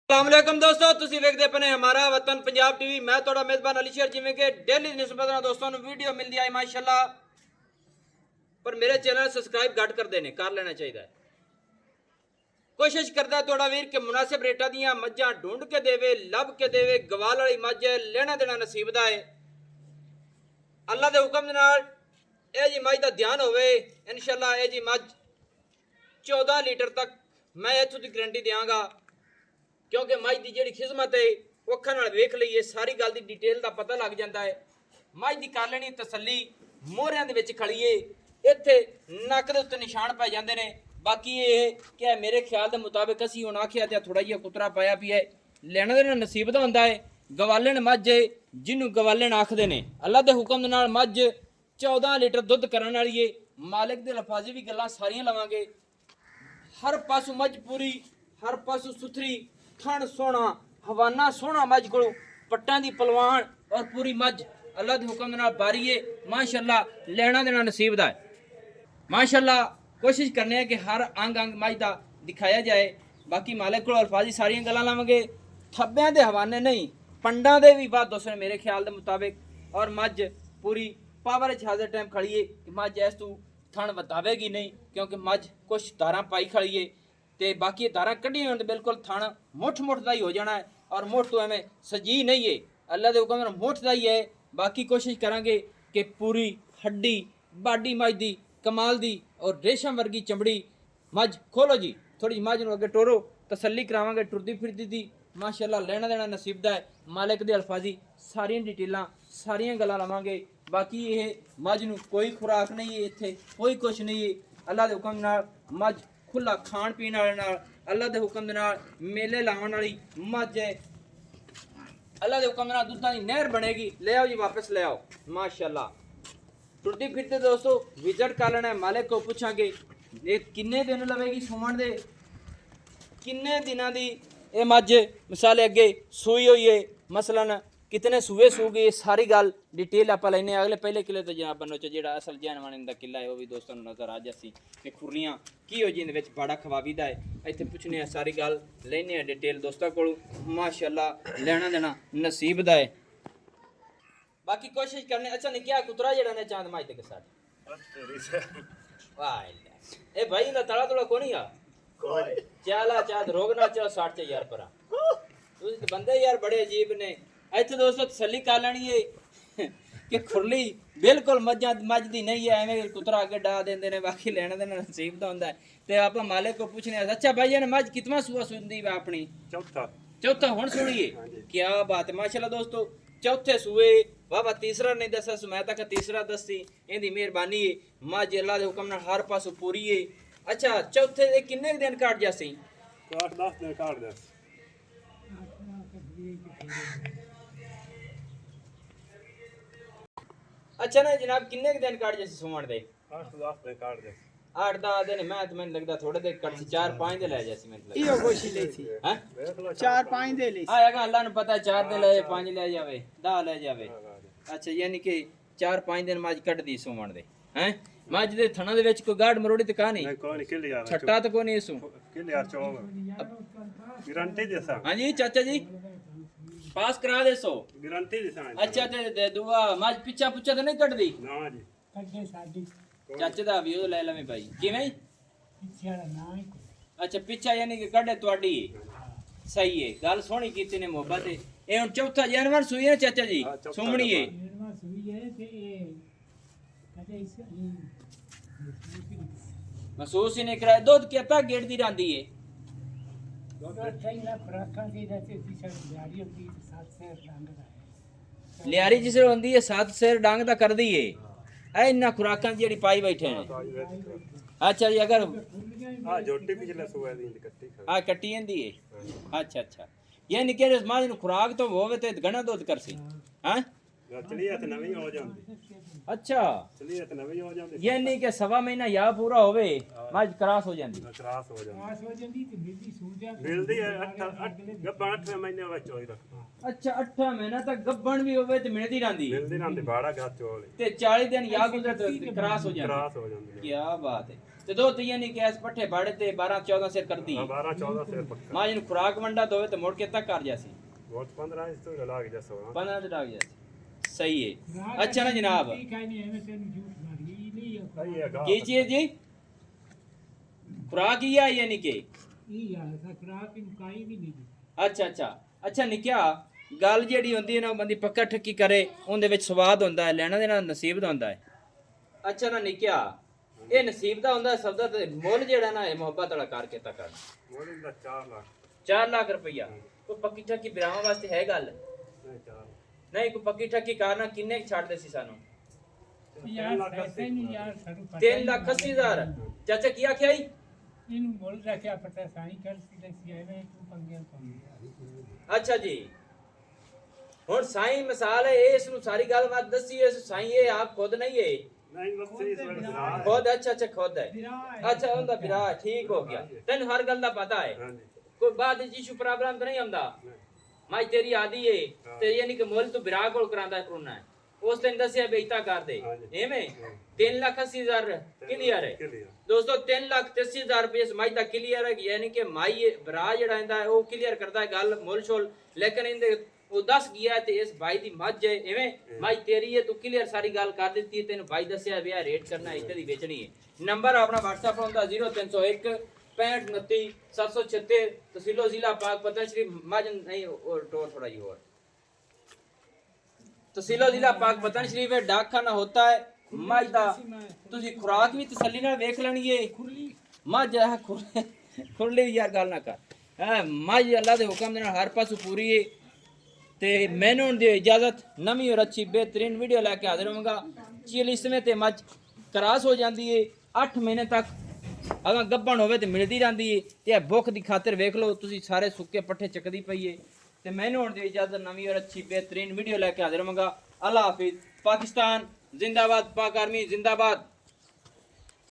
अस्सलामुअलैकुम दोस्तों, ਤੁਸੀਂ ਵੇਖਦੇ ਪਏ हमारा वतन पंजाब टीवी। मैं ਤੁਹਾਡਾ ਮੇਜ਼ਬਾਨ ਅਲੀ ਸ਼ੇਰ। ਜਿਵੇਂ ਕਿ ਡੇਲੀ ਨਿਸਬਤ ਨਾਲ ਦੋਸਤਾਂ ਨੂੰ ਵੀਡੀਓ ਮਿਲਦੀ ਆਈ ਮਾਸ਼ਾਅੱਲਾ, ਪਰ ਮੇਰੇ ਚੈਨਲ ਸਬਸਕ੍ਰਾਈਬ ਘੱਟ ਕਰਦੇ ਨੇ, ਕਰ ਲੈਣਾ ਚਾਹੀਦਾ ਹੈ। ਕੋਸ਼ਿਸ਼ ਕਰਦਾ ਤੁਹਾਡਾ ਵੀਰ ਕਿ ਮੁਨਾਸਿਬ ਰੇਟਾਂ ਦੀਆਂ ਮੱਝਾਂ ਢੂੰਡ ਕੇ ਦੇਵੇ, ਲੱਭ ਕੇ ਦੇਵੇ। ਗਵਾਲ ਵਾਲੀ ਮੱਝ ਲੈਣਾ ਦੇਣਾ ਨਸੀਬ ਦਾ ਹੈ। ਅੱਲਾ ਦੇ ਹੁਕਮ ਦੇ ਨਾਲ ਇਹ ਜੀ ਮੱਝ ਦਾ ਧਿਆਨ ਹੋਵੇ, ਇਨਸ਼ਾਅੱਲਾ ਇਹ ਜੀ ਮੱਝ 14 ਲੀਟਰ ਤੱਕ ਮੈਂ ਇੱਥੋਂ ਦੀ ਗਰੰਟੀ ਦਿਆਂਗਾ। क्योंकि मझ की जी खिदमत है अखा वेख लीए, सारी गल की डिटेल का पता लग जाता है। मझ की कर लेनी तसली, मोहरिया खड़ीए, इत्थे नक के उत्ते निशान पै जाते हैं। बाकी ये कि मेरे ख्याल के मुताबिक असी हुण आखिया तो थोड़ा जिहा कुतरा पाया भी है, लेना देना नसीब का होंदा है। गवालन मझ है जिन्हों गवालन आखते हैं। अल्लाह के हुक्म दे नाल मझ 14 लीटर दुध करने वाली है। मालिक के लफाजी भी गल्लां सारियां लवांगे। हर पासों मझ पूरी, हर पासों सुथरी, थण सोना, हवाना सोना मझ को, पट्टां दी पलवान और पूरी मझ अल्लाह के हुक्म नाल बारी है। माशाअल्लाह लेना देना नसीब दा है। माशाअल्लाह कोशिश करने कि हर अंग अंग मझ दा दिखाया जाए। बाकी मालिक को अल्फाजी सारियां गल्लां लावांगे। थब्बियां दे हवाने नहीं, पंडां दे भी बात दोस्तों मेरे ख्याल के मुताबिक। और मझ पूरी पावर हाजिर टाइम खड़ी है कि मझ इस तू थण वधावेगी नहीं, क्योंकि मझ कुछ धारां पाई खड़ी है ते बाकी धारा कढ़ी होने बिल्कुल थण मुठ मुठ का ही हो जाना है। और मुठ तो एवं सजी नहीं है, अल्लाह के हुक्म मुठ का ही है। बाकी कोशिश करांगे कि पूरी हड्डी बाडी मझ दी कमाल दी और रेशम वर्गी चमड़ी मझ। खोलो जी थोड़ी मझ नूं अगे टोरो, तसल्ली करावांगे टुरदी फिरदी दी। माशाअल्लाह लेना देना नसीब दा है। मालिक दे अल्फाजी सारियां डिटेलां सारियां गल्लां लवांगे। बाकी ये मझ नूं कोई खुराक नहीं है, इत्थे कोई कुछ नहीं है। अल्लाह के हुक्म नाल मझ खुला खाण पीण वाले नाल, अल्लाह के हुक्म दे नाल मेले लावन वाली मझ है। अल्लाह के हुक्म नाल दुधां दी नहर बनेगी। ले आओ जी वापस ले आओ। माशाअल्लाह टुरदी फिरते दोस्तों विजिट कर लेना है। मालिक को पूछांगे ये किन्ने दिन लवेगी सुमन दे, किन्ने दिनां दी ये मझ मिसाल अगे सूई हुई है, मसलन कितने सूए सू गए, सारी गल डिटेल आप लेने। अगले पहले किले तो जनाब बनो जो असल जैनवाने का किला है वह भी दोस्तों नजर आ जासी कि खुरियां की हो जी बड़ा खवाबीदा है। इतने पूछने सारी गल लेने डिटेल दोस्तों को। माशाअल्लाह लेना देना नसीब दा है। बाकी कोशिश करने अच्छा नहीं क्या कुतरा जड़ा ने चांद माई के साथ वाह ए भाई ना तड़ा तोड़ा कोनी आ चला चांद रोग ना चलो 60 यार परा तुझे बंदे यार बड़े अजीब ने। इतने दोस्तों तसली कर लेनी है कि खुरली बिल्कुल मझ दी नहीं है, एवं कुतरा अगे डा देंगे ने। बाकी लेना देना नसीब का होंदा है। तो आप मालिक को पूछने अच्छा भाई ने मझ कितना सूआ सुनती है अपनी? चौथा हुण सुनिए क्या बात है। माशाअल्लाह दोस्तों चौथे सूए बाबा तीसरा नहीं दसा, मैं तक तीसरा दसी, इहदी मेहरबानी है। मझ अल्लाह के हुक्म नाल हर पासों पूरी है। अच्छा चौथे दे किन्ने दिन काट जासी? 8-10 दिन काट दे। अच्छा ना जनाब किन्ने दिन काट जैसे सुमन दे? 8-10 दिन काट दे। 8-10 दिन मैं तो मैंने लगता थोड़े देर कट 4-5 दे ले जैसे मैं इहो कोशिश ले थी हैं 4-5 दे ले आएगा अल्लाह ने पता 4 दे ले 5 ले जावे 10 ले जावे। अच्छा यानी कि 4-5 दिन मज कट दी सुमन दे हैं। मज दे थणा दे विच कोई गाड़ मरोड़ी ते का नहीं कोई नहीं किल यार छट्टा तो कोई नहीं इसू किल यार चोग गारंटी देसा। हां जी चाचा जी पास करा दे सो गारंटी देसा। अच्छा ते दुआ मज पिछा पुछा तो नहीं कट दी ना जी कड्डे साडी चाचे दा भी ओ ले लवे भाई किवें पिछे वाला ना ही कोई। अच्छा पिछा यानी कि कड़े ਤੁਹਾਡੀ सही है गल सोहनी कीती ने मोहब्बत है। ए हुन चौथा जानवर सुई है चाचा जी सुमणी है निर्मा सुई है ते ये कदे इस महसूस ही नहीं कराया। दूध कितना गेट दी रांदी है डॉक्टर सही ना खुराकां दी रहते पीछे गाड़ी होती 7 से रंग दा है लियारी जिस होंदी है 7 शेर डांग दा कर दी है। ए इन्ना खुराकां जेड़ी पाई बैठे हैं। अच्छा जी अगर हां जोटी पिछले सुए दी कट्टी आ कट्टी जंदी है। अच्छा अच्छा यानी कि इस मां नु खुराक तो होवे ते घणा दूध करसी हैं चलिए ते नवी हो जांदी। अच्छा चलिए ते नवी हो जांदी यानी कि सवा महीना या पूरा होवे मज क्रॉस हो जांदी। क्रॉस हो जांदी पास हो जंदी ते बिल्ली सू जा मिलदी है 8 महीने ਵਿੱਚ ਹੋਈ ਰੱਖਦਾ। अच्छा 8 महीना तक गब्बन भी होवे ते मिलदी रहंदी ਮਿਲਦੀ ਰਹਿੰਦੀ ਬਾੜਾ ਗਾ ਚੋਲ ते 40 दिन या गुजर ते क्रॉस हो जांदी। क्रॉस हो जांदी। क्या बात है। ਤੇ ਦੋ ਤੀਆਂ ਨਹੀਂ ਕਿ ਇਸ ਪੱਠੇ ਬਾੜੇ ਤੇ 12 14 ਸਿਰ ਕਰਦੀ हाँ 12 14 से पक्का ਮਾਂ ਜਿਹਨੂੰ ਖੁਰਾਕ ਵੰਡਾ ਦੋਵੇ ਤੇ ਮੁੜ ਕੇ ਤੱਕ ਕਰ ਜਾਸੀ बहुत 15 इंच तो लाग जा 16 15 ਤੇ ਡਾਗ ਜਾਸੀ ਸਹੀ ਹੈ ਅੱਛਾ ਨਾ ਜਨਾਬ ਕੀ ਕਹਿੰਦੇ ਐਵੇਂ ਤੈਨੂੰ ਝੂਠ ਮਾਰੀ ਨਹੀਂ सही है ਕੀ ਚੀਜ਼ ਜੀ ਖੁਰਾਕ ਹੀ ਆ ਯਾਨੀ ਕਿ ਇਹ ਯਾਰ ਦਾ ਖਰਾਕ ਨੂੰ ਕਾਈ ਵੀ ਨਹੀਂ ਅੱਛਾ ਅੱਛਾ ਅੱਛਾ ਨਿਕਿਆ ਗੱਲ ਜਿਹੜੀ ਹੁੰਦੀ ਹੈ ਨਾ ਉਹ ਬੰਦੀ ਪੱਕਾ ਠੱਕੀ ਕਰੇ ਉਹਦੇ ਵਿੱਚ ਸਵਾਦ ਹੁੰਦਾ ਹੈ ਲੈਣਾ ਦੇਣਾ ਨਸੀਬ ਦਾ ਹੁੰਦਾ ਹੈ ਅੱਛਾ ਨਾ ਨਿਕਿਆ ਇਹ ਨਸੀਬ ਦਾ ਹੁੰਦਾ ਸਬਦਾ ਤੇ ਮੁੱਲ ਜਿਹੜਾ ਨਾ ਇਹ ਮੁਹੱਬਤ ਵਾਲਾ ਕਰਕੇ ਤਾਂ ਕਰ मोड़ी दा 4 लाख 4 ਲੱਖ ਰੁਪਈਆ ਕੋਈ ਪੱਕੀ ਠੱਕੀ ਵਿਰਾਹਾਂ ਵਾਸਤੇ ਹੈ ਗੱਲ नहीं 4 ਨਹੀਂ ਕੋਈ ਪੱਕੀ ਠੱਕੀ ਕਰਨਾ ਕਿੰਨੇ ਕੁ ਛੱਡਦੇ ਸੀ ਸਾਨੂੰ ਯਾਰ ਪੈਸੇ ਨਹੀਂ ਯਾਰ ਸਾਨੂੰ ਪਤਾ 3,80,000 ਚਾਚਾ ਕੀ ਆਖਿਆ ਜੀ ਇਹਨੂੰ ਮੁੱਲ ਰੱਖਿਆ ਪਤਾ ਸਾਈ ਕਰ ਸੀ ਐਵੇਂ ਤੂੰ ਪੰਗਿਆਂ ਪਾਉਂਦਾ ਅੱਛਾ ਜੀ ਹੁਣ ਸਾਈਂ ਮਿਸਾਲ ਹੈ ਇਸ ਨੂੰ ਸਾਰੀ ਗੱਲ ਬਾਤ ਦੱਸੀ ਇਸ ਸਾਈਂ ਇਹ ਆਪ ਖੁਦ ਨਹੀਂ ਹੈ नहीं बस सही सही ਖੁਦ ਅੱਛਾ ਅੱਛਾ ਖੁਦ ਹੈ ਅੱਛਾ ਉਹਦਾ ਵਿਰਾ ਠੀਕ ਹੋ ਗਿਆ ਤੈਨੂੰ ਹਰ ਗੱਲ ਦਾ ਪਤਾ ਹੈ हां जी ਕੋਈ ਬਾਤ ਵਿੱਚ ਇਸ਼ੂ ਪ੍ਰੋਬਲਮ ਤਾਂ ਨਹੀਂ ਆਉਂਦਾ ਮੈਂ ਤੇਰੀ ਆਦੀ ਏ ਤੇ ਯਾਨੀ ਕਿ ਮੁੱਲ ਤੂੰ ਵਿਰਾ ਕੋਲ ਕਰਾਂਦਾ ਕਰਨਾ ਹੈ ਉਸ ਦਿਨ ਦੱਸਿਆ ਬੇਇਤਾ ਕਰ ਦੇ ਐਵੇਂ 3,80,000 ਕਲੀਅਰ ਹੈ क्लियर ਦੋਸਤੋ 3,80,000 ਰੁਪਏ ਸਮਾਈ ਦਾ ਕਲੀਅਰ ਹੈ ਯਾਨੀ ਕਿ ਮਾਈ ਵਿਰਾ ਜਿਹੜਾ ਇਹਦਾ ਉਹ ਕਲੀਅਰ ਕਰਦਾ ਹੈ ਗੱਲ ਮੁੱਲ ਛੋਲ ਲੇਕਿਨ ਇਹਦੇ ਉਹ ਦੱਸ ਗਿਆ ਤੇ ਇਸ ਭਾਈ ਦੀ ਮੱਝ ਹੈ ਐਵੇਂ ਮਾਈ ਤੇਰੀ ਹੈ ਤੂੰ ਕਲੀਅਰ ਸਾਰੀ ਗੱਲ ਕਰ ਦਿੱਤੀ ਤੈਨੂੰ ਭਾਈ ਦੱਸਿਆ ਵੀ ਆ ਰੇਟ ਕਰਨਾ ਇੱਥੇ ਦੀ ਵੇਚਣੀ ਹੈ ਨੰਬਰ ਆਪਣਾ WhatsApp ਹੁੰਦਾ 0301 6529 776 ਤਹਿਸੀਲੋ ਜ਼ਿਲ੍ਹਾ ਪਾਕ ਪਤਨ ਸ਼ਰੀਫ ਮੱਝ ਨਹੀਂ और थोड़ा ही और ਤਹਿਸੀਲੋ ਜ਼ਿਲ੍ਹਾ ਪਾਕ ਪਤਨ ਸ਼ਰੀਫ ਹੈ ਡਾਕਖਾਨਾ ਹੋਤਾ ਹੈ ਮੱਝ ਦਾ ਤੁਸੀਂ ਖੁਰਾਕ ਵੀ ਤਸੱਲੀ ਨਾਲ ਵੇਖ ਲੈਣੀ ਏ ਮੱਝ ਹੈ ਖੁਰਲੀ ਯਾਰ ਗੱਲ ਨਾ ਕਰ ਹੈ ਮੱਝ ਅੱਲਾ ਦੇ ਹੁਕਮ ਦੇ ਨਾਲ ਹਰ ਪਾਸੋਂ ਪੂਰੀ ਏ ਤੇ ਮੈਨੂੰ ਹੁਣ ਦਿਓ ਇਜਾਜ਼ਤ ਨਵੀਂ ਔਰ ਅੱਛੀ ਬਿਹਤਰੀਨ ਵੀਡੀਓ ਲੈ ਕੇ ਹਾਜ਼ਰ ਹੋਵਾਂਗਾ ਚੀਲ ਇਸਮੇ ਤੇ ਮੱਝ ਕਰਾਸ ਹੋ ਜਾਂਦੀ ਏ 8 ਮਹੀਨੇ ਤੱਕ ਅਗਰ ਗੱਭਣ ਹੋਵੇ ਤੇ ਮਿਲਦੀ ਜਾਂਦੀ ਏ ਤੇ ਇਹ ਭੁੱਖ ਦੀ ਖਾਤਰ ਵੇਖ ਲਓ ਤੁਸੀਂ ਸਾਰੇ ਸੁੱਕੇ ਪੱਠੇ ਚੱਕਦੀ ਪਈ ਏ ਤੇ ਮੈਨੂੰ ਹੁਣ ਦਿਓ ਇਜਾਜ਼ਤ ਨਵੀਂ ਔਰ ਅੱਛੀ ਬਿਹਤਰੀਨ ਵੀਡੀਓ ਲੈ ਕੇ ਹਾਜ਼ਰ ਹੋਵਾਂਗਾ ਅੱਲਾ ਹਾਫਿਜ਼ ਪਾਕਿਸਤਾਨ जिंदाबाद पाक आर्मी जिंदाबाद।